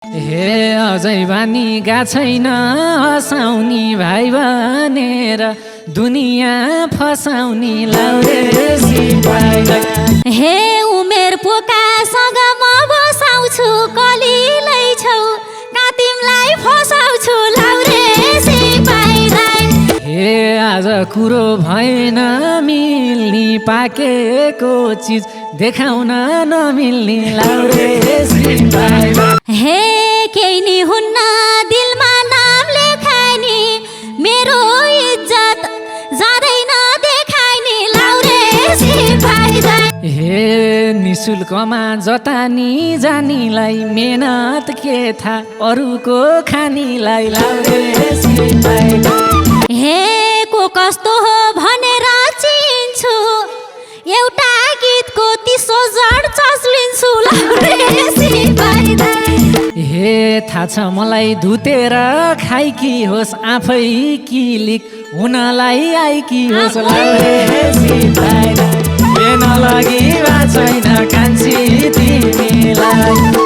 हे अझै बानी गा छैन हँसाउने भाइ भनेर दुनियाँ फसाउने लाउरे सिपाहीलाई। हे उमेर पोकासँग म बसाउँछु कलिलै छौ का तिमीलाई फसाउँछु लाउरे सिपाहीलाई। हे आज कुरो भएन मिल्ने पाकेको चिज देखाउन नमिल्ने लाउरे सिपाहीलाई। हे केही नि हुन्न दिलमा नाम लेखाइनी मेरो इज्जत जाँदैन देखाइनी लाउरे सिपाहीलाई। हे निशुल्कमा जतानी जानीलाई मेहनत के थाहा अरूको खानीलाई लाउरे सिपाहीलाई। हे को कस्तो हो भनेर चिन्छु एउटा गीतको 30 जड चस्लिन्छु लाउरे सिपाहीलाई। हे थाहा छ मलाई धुतेर खाइकी होस् आफै किलिक हुनलाई आइकी होस् लाउरे सिपाहीलाई। हे नलगी वा छैन कान्छी तिमीलाई।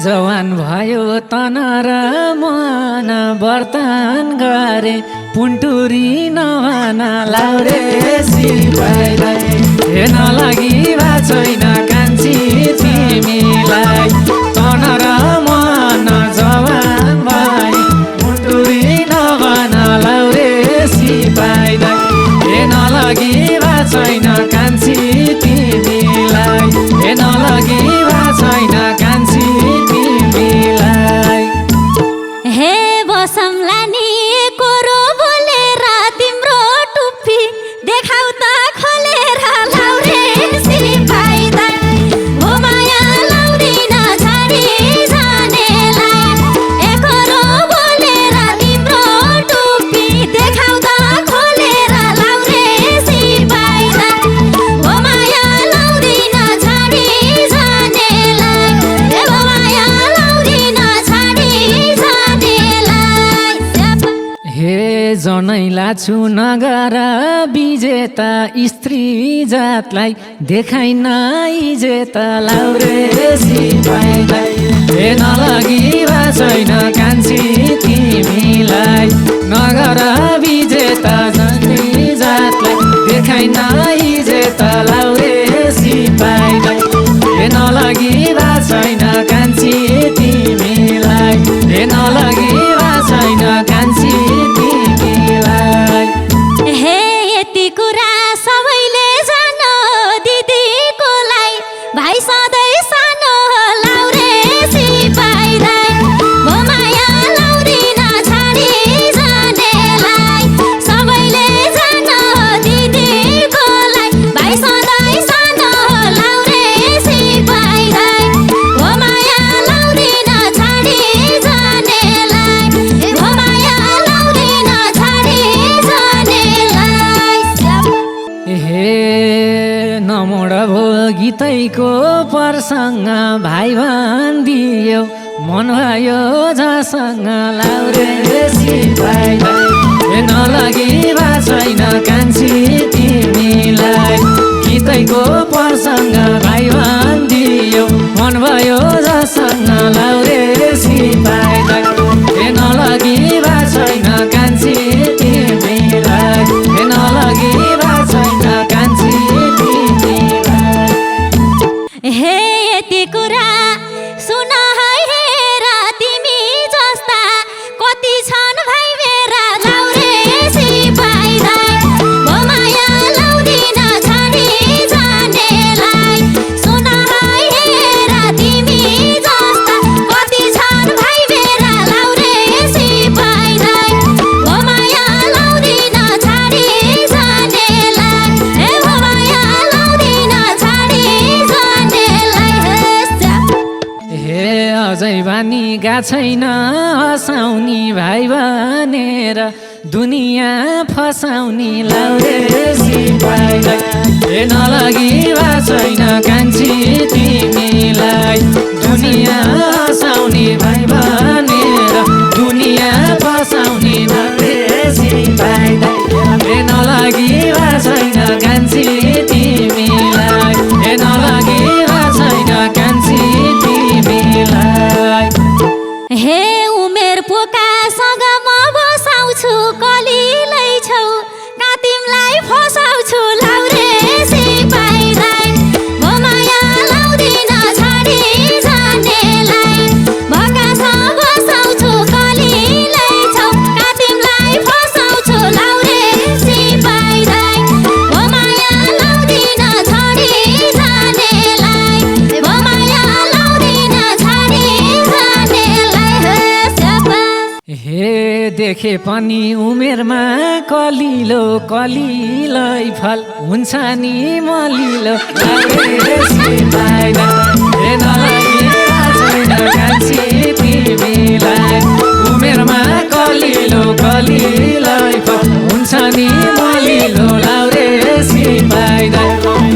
जवान भयो तन र मन वर्तन गरे पुन्टुरी नभन लाउरे सिपाहीलाई। हे नलागी वा छैन कान्छी तिमीलाई तन र मन जवान भई पुन्टुरी नभन लाउरे सिपाहीलाई। हे नलागी वा छैन कान्छी तिमीलाई। हे नलागी वा छैन कान्छी हे बसमला नि कोरो बोलेर तिम्रो टुप्पी देखाउ त खोलेर लाउरे सिपाहीलाई। हो माया लाउदिन छाडी जानेलाई एकोरो बोलेर तिम्रो टुप्पी देखाउ त खोलेर लाउरे सिपाहीलाई। हो माया लाउदिन छाडी जानेलाई हो माया लाउदिन छाडी हे जनैला छु नगर विजेता स्त्री जातलाई देखाइन इजेता लाउरे सिपाहीलाई। हे नलगी वा छैन कान्छी तिमीलाई नगर विजेता स्त्री जातलाई देखाइन इजेता लाउरे सिपाहीलाई। हे नलगी वा छैन कान्छी तिमीलाई। हे नलगी वा छैन कान्छी तिमीलाई। हे यति कुरा सबैले जान दिदीकोलाई भाइ सधैँ सानो लाउरे सिपाहीलाई। हो माया लाउदिन छाडी जानेलाई सबैले जान दिदीकोलाई भाइ सधैँ सानो लाउरे सिपाहीलाई। हो माया लाउदिन छाडी जानेलाई हो माया लाउदिन छाडी जानेलाई। हे नमोड भो गीतैको प्रसङ्ग भाइ भनिदियो मन भयो जसँग लाउरे सिपाहीलाई। हे नलगी वा छैन कान्छी तिमीलाई गीतैको प्रसङ्ग भाइ भनिदियो मन भयो जसँग लाउरे सिपाहीलाई। हे नलगी वा छैन कान्छी तिमीलाई। हे नलगी वा छैन कान्छी तिमीलाई। हे यति यति कुरा सुन है हेर तिमी जस्ता कति छन् भाइ मेरा लाउरे सिपाही दाइ भो माया लाउँदिन छाडी जानेलाई सुन है हेर तिमी जस्ता कति छन् भाइ मेरा लाउरे सिपाही दाइ भो माया लाउँदिन छाडी जानेलाई हे भो माया लाउँदिन छाडी जानेलाई हे अझै बानी गा छैन हँसाउने भाइ भनेर दुनियाँ फसाउने लाउरे सिपाही दाइ हे नलगी भा छैन कान्छी तिमीलाई दुनियाँ हँसाउने भाइ भनेर दुनियाँ फसाउने लाउरे सिपाही दाइ हे नलगी भा छैन कान्छी तिमीलाई हे नलगी भा छैन कान्छी तिमीलाई हे उमेर पोकासँग म बसाउँछु कलिलै छौ का तिमीलाई फसाउँछु लाउरे सिपाही दाइ भो माया लाउँदिन छाडी जानेलाई भकासँग बसाउँछु कलिलै छौ का तिमीलाई फसाउँछु लाउरे सिपाही दाइ भो माया लाउँदिन छाडी जानेलाई भो माया लाउँदिन छाडी जानेलाई हे देखे पनि उमेरमा कलिलो कलिलै फल हुन्छ नि मलिलो लाउरे सिपाही दाइ हे नलगी भा छैन कान्छी तिमीलाई उमेरमा कलिलो कलिलै फल हुन्छ नि मलिलो लाउरे सिपाही दाइ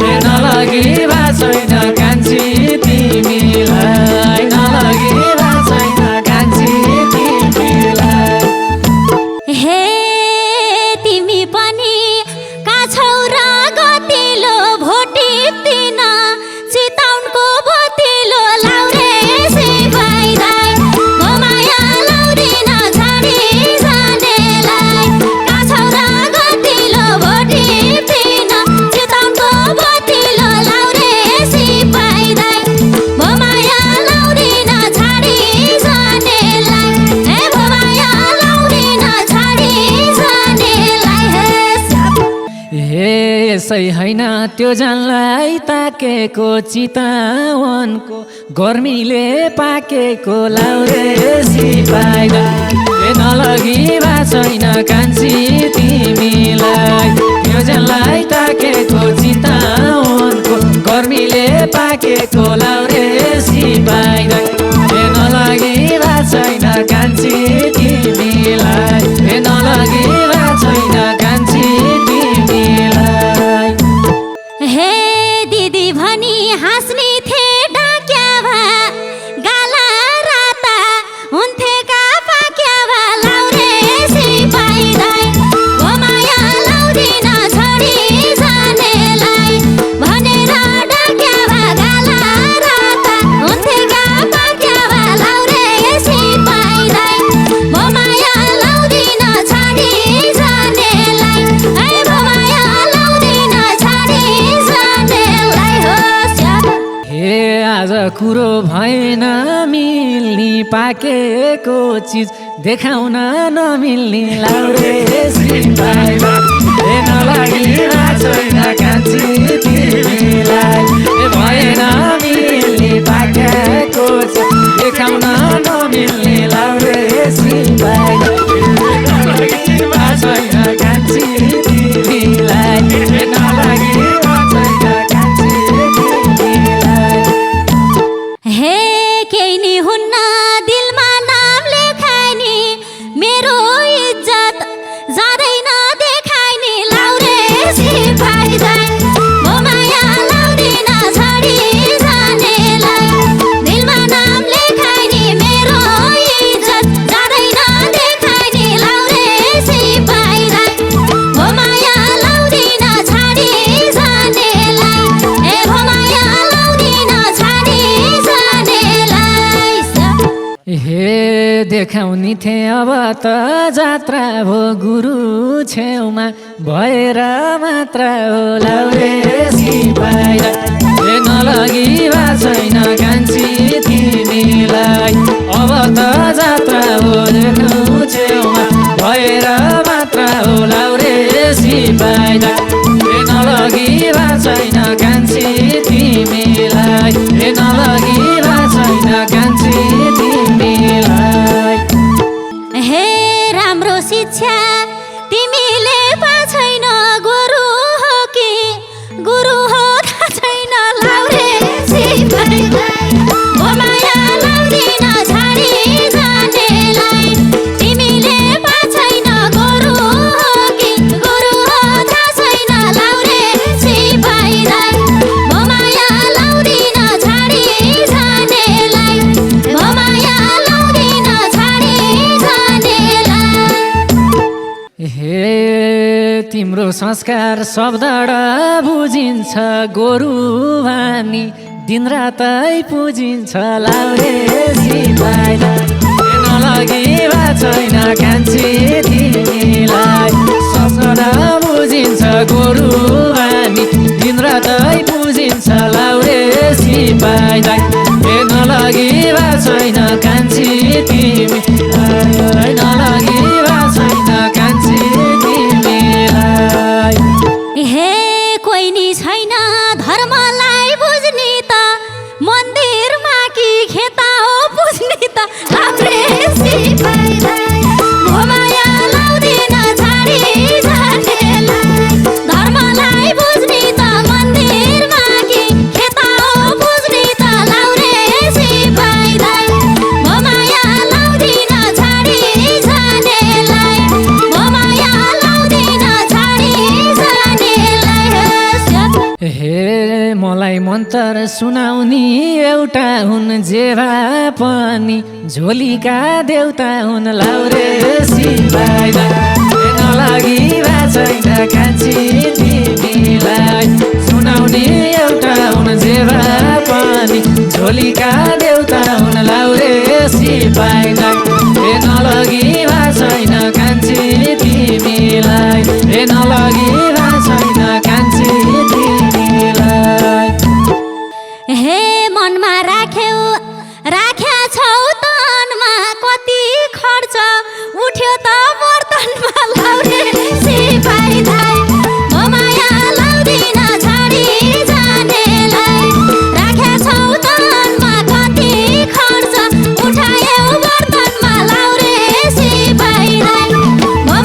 हे नलगी भा छैन कान्छी तिमीलाई नलगी भा छैन कान्छी तिमीलाई हे तिमी पनि का छौ र गतिलो भोटिप्दिन चितवनको बतिलो लाउरे सिपाही दाइ भो माया लाउँदिन छाडी जानेलाई का छौ र गतिलो भोटिप्दिन चितवनको बतिलो लाउरे सिपाही दाइ भो माया लाउँदिन छाडी जानेलाई हे भो माया लाउँदिन छाडी जानेलाई हे यसै होइन त्यो जानलाई ताकेको चितवनको गर्मीले पाकेको लाउरे सिपाही दाइ हे नलगी भा छैन कान्छी तिमीलाई त्यो जानलाई ताकेको चितवनको गर्मीले पाकेको लाउरे सिपाही दाइ हे नलगी भा छैन कान्छी तिमीलाई हे नलगी भा छैन कान्छी तिमीलाई हे दिदी भनी हाँस्ने थे डाक्या भा गाला राता हुन्थे का पाक्या भा लाउरे सिपाही दाइ भो माया लाउँदिन छाडी जानेलाई भनेर डाक्या भा गाला राता हुन्थे का पाक्या भा लाउरे सिपाही दाइ भो माया लाउँदिन छाडी जानेलाई हे भो माया लाउँदिन छाडी जानेलाई हो हे आज कुरो भएन मिल्ने पाकेको चिज देखाउन नमिल्ने लाउरे सिपाही दाइ हे नलगी भा छैन कान्छी तिमीलाई हे भएन मिल्ने पाकेको चिज देखाउन नमिल्ने लाउरे सिपाही दाइ हे नलगी भा छैन कान्छी तिमीलाई हे नलगी भा छैन कान्छी तिमीलाई हे केही नि हुन्न दिलमा नाम लेखाइनी मेरो इज्जत जाँदैन देखाइनी लाउरे सिपाही दाइ भो माया लाउँदिन छाडी जानेलाई देखाउने थिएँ अब त जात्रा भो गुरु छेउमा भएर मात्र होला रे सिपाही नलगी भा छैन कान्छी तिमीलाई अब त जात्रा भो देखाउनु छेउमा भएर मात्र होला रे सिपाही नलगी भा छैन कान्छी तिमीलाई नलगी भा छैन कान्छी तिमीलाई हे राम्रो शिक्षा तिमीले पाछैन गुरु हो कि गुरु हो थाहा छैन लाउरे सिपाही माया लाउँदिन छाडी जानेलाई तिमीले पाछैन गुरु हो कि गुरु हो थाहा छैन लाउरे सिपाही माया लाउँदिन छाडी जानेलाई माया लाउँदिन छाडी जानेलाई हे तिम्रो संस्कार शब्दडा बुझिन्छ गोरु वानी दिनरातै पुजिन्छ लाउरे सिपाही नलगी भा छैन कान्छी तिमीलाई संस्कार बुझिन्छ गोरु वानी दिनरातै पुजिन्छ लाउरे सिपाही नलगी भा छैन कान्छी तिमीलाई नलगी भा छैन कान्छी तिमीलाई हे कोही नि छैन धर्मलाई बुझ्ने त मन्दिरमा कि खेता हो बुझ्ने त लाउरे सिपाही माया लाउँदिन छाडी जानेलाई धर्मलाई बुझ्ने त मन्दिरमा कि खेता हो बुझ्ने त लाउरे सिपाही माया लाउँदिन छाडी जानेलाई माया लाउँदिन छाडी जानेलाई हे मलाई मन्त्र सुनाउनी एउटा हुन् जेवा पनि झोलीका देउता हुन् लाउरे सिपाही नलगी भा छैन कान्छी तिमीलाई सुनाउने एउटा हुन् जेवा पनि झोलीका देउता हुन् लाउरे सिपाही नलगी भा छैन कान्छी तिमीलाई नलगी भा छैन कान्छी तिमीलाई हे मनमा राख्या छौ तनमा कति खर्च उठ्यो त बर्तनमा लाउरे सिपाही माया लाउँदिन छाडी जानेलाई राख्या छौ तनमा कति खर्च उठायो बर्तनमा लाउरे सिपाही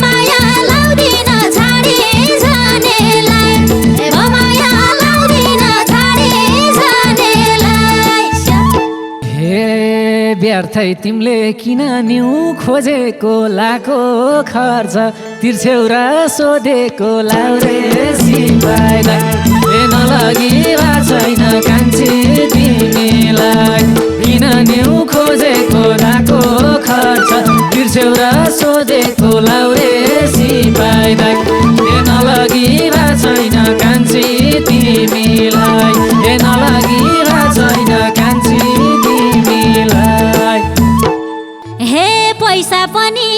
माया लाउँदिन छाडी जानेलाई माया लाउँदिन छाडी जानेलाई हे व्यर्थै तिमीले किन न्यु खोजेको लाको खर्च तिर्छेउ र सोधेको लाउरे सिपाही नलगी भा छैन कान्छी तिमीलाई किन न्यु खोजेको लाको खर्च तिर्छेउ र सोधेको लाउरे सिपाही नलगी भा छैन कान्छी तिमीलाई नलगी भा छैन कान्छी तिमीलाई हे पैसा पनि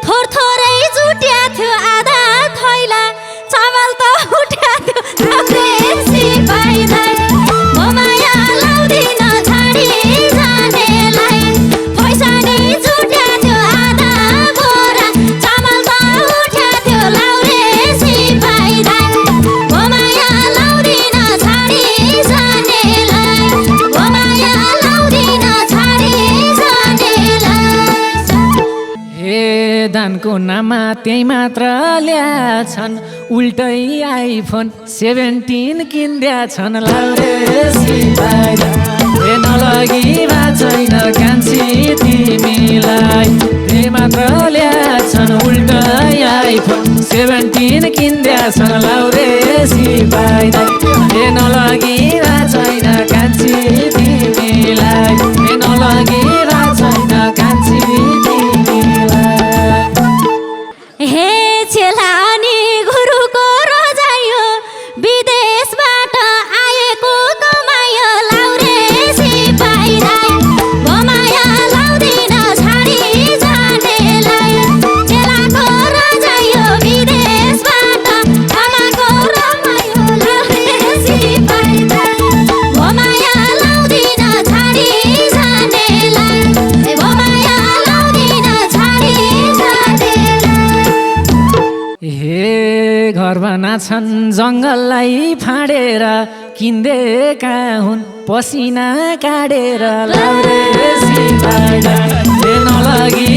थोरै जुट्या थियो आधा थैला चामल त उठ्या थियो लाउरे सिपाही माया लाउँदिन छाडी जानेलाई पैसा नि जुट्या थियो आधा बोरा चामल त उठ्या थियो लाउरे सिपाही माया लाउँदिन छाडी जानेलाई माया लाउँदिन छाडी जानेलाई हे दानको नाममा त्यही मात्र ल्याछन् उल्टै आइफोन 17 किन्द्या छन् लाउरे सिपाही नलगी भा छैन कान्छी तिमीलाई त्यही मात्र ल्याछन् उल्टै आइफोन 17 किन्द्या छन् लाउरे सिपाही नलगी भा छैन कान्छी तिमीलाई नलगी भा छैन कान्छी तिमीलाई हे चेला अनि गुरुको रोजाइयो विदेशबाट आएको कमायो लाउरे सिपाही माया लाउँदिन छाडी छन् जङ्गललाई फाडेर किन्देका हुन् पसिना काटेर लाउरे सिपाइला नलगी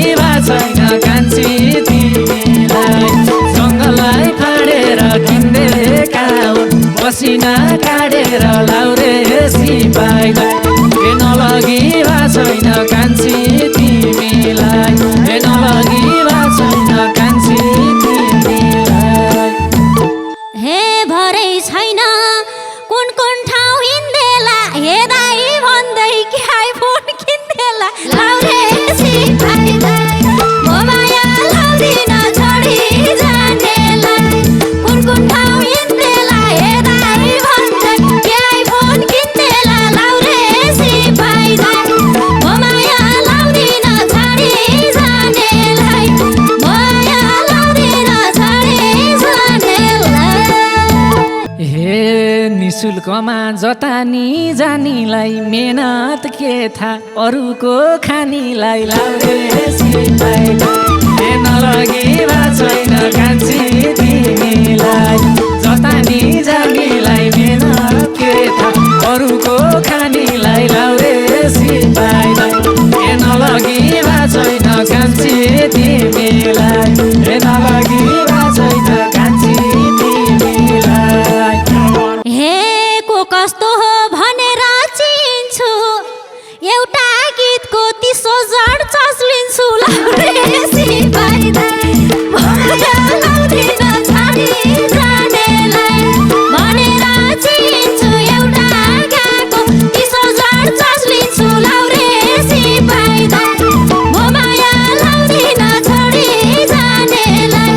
छैन कान्छी तिमीलाई जङ्गललाई फाडेर किन्देका हुन् पसिना काटेर लाउरे सिपाइला नलगी छैन कान्छी तिमीलाई नलगी छैन कान्छी तिमीलाई हे भरै छैन कुन कुन ठाउँ हिँड्देला हे दाइ भन्दै कि आइफोन किन्देला लाउरे सिपाइलाई म माया लाउँदिन छोडी जानेलाई कुन कुन ठाउँ हिँड्देला हे दाइ भन्दै कि आइफोन किन्देला लाउरे सिपाइलाई म माया लाउँदिन छोडी जानेलाई माया लाउँदिन छोडी जानेलाई हे निशुल्कमा जता नि जानीलाई मेहनत के थाहा अरूको खानीलाई लाउरे सिपाइलाई नलगी छैन कान्छी तिमीलाई जता नि जानीलाई मेहनत के थाहा अरूको खानीलाई लाउरे सिपाइलाई नलगी छैन कान्छी तिमीलाई नलगी छैन कान्छी तिमीलाई हे को कस्तो हो भनेर चिन्छु एउटा गीतको 30,000 चस्लिन्छु लाउरे सिपाइलाई माया लाउँदिन छोडी जानेलाई भनेर चिन्छु एउटा गाको 30,000 चस्लिन्छु लाउरे सिपाइलाई म माया लाउँदिन छोडी जानेलाई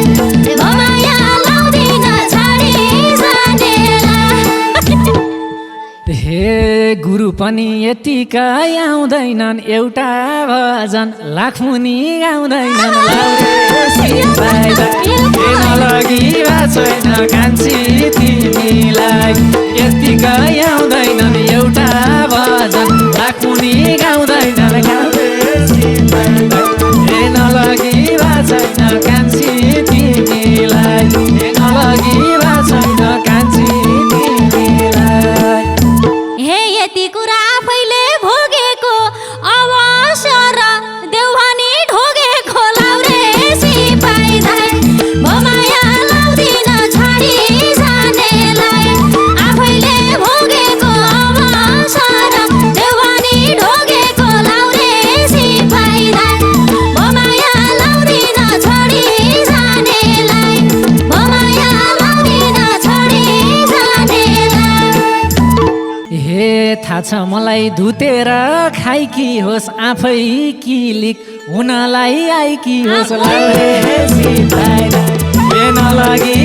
म माया लाउँदिन छोडी जानेलाई हे गुरु पनि यतिकै आउँदैनन् एउटा भजन लाख मुनि गाउँदैनन् लाउरे सिपाइलाई नलगी छैन कान्छी तिमीलाई यतिकै आउँदैनन् एउटा भजन लाख मुनि गाउँदैनन् लाउरे सिपाइलाई नलगी छैन कान्छी तिमीलाई नलगी छैन कान्छी तिमीलाई हे यति कुरा आफैले भोगेको अवसर देउभानी ढोगेको लाउरे सिपाइलाई म माया लाउँदिन छोडी जानेलाई आफैले भोगेको अवसर देउभानी ढोगेको लाउरे सिपाइलाई म माया लाउँदिन छोडी जानेलाई म माया लाउँदिन छोडी जानेलाई हे थाहा छ मलाई धुतेर खाइकी होस् आफै किलिक हुनलाई आइकी होस् लाउरे सिपाइलाई नलगी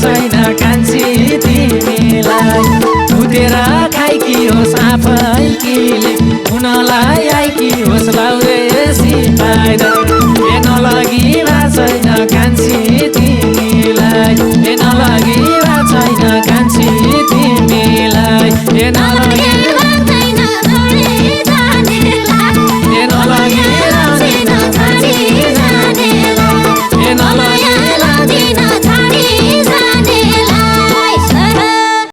छैन कान्छी तिमीलाई धुतेर खाइकी होस् आफै किलिक हुनलाई आइकी होस् लाउरे सिपाइलाई नलगी छैन कान्छी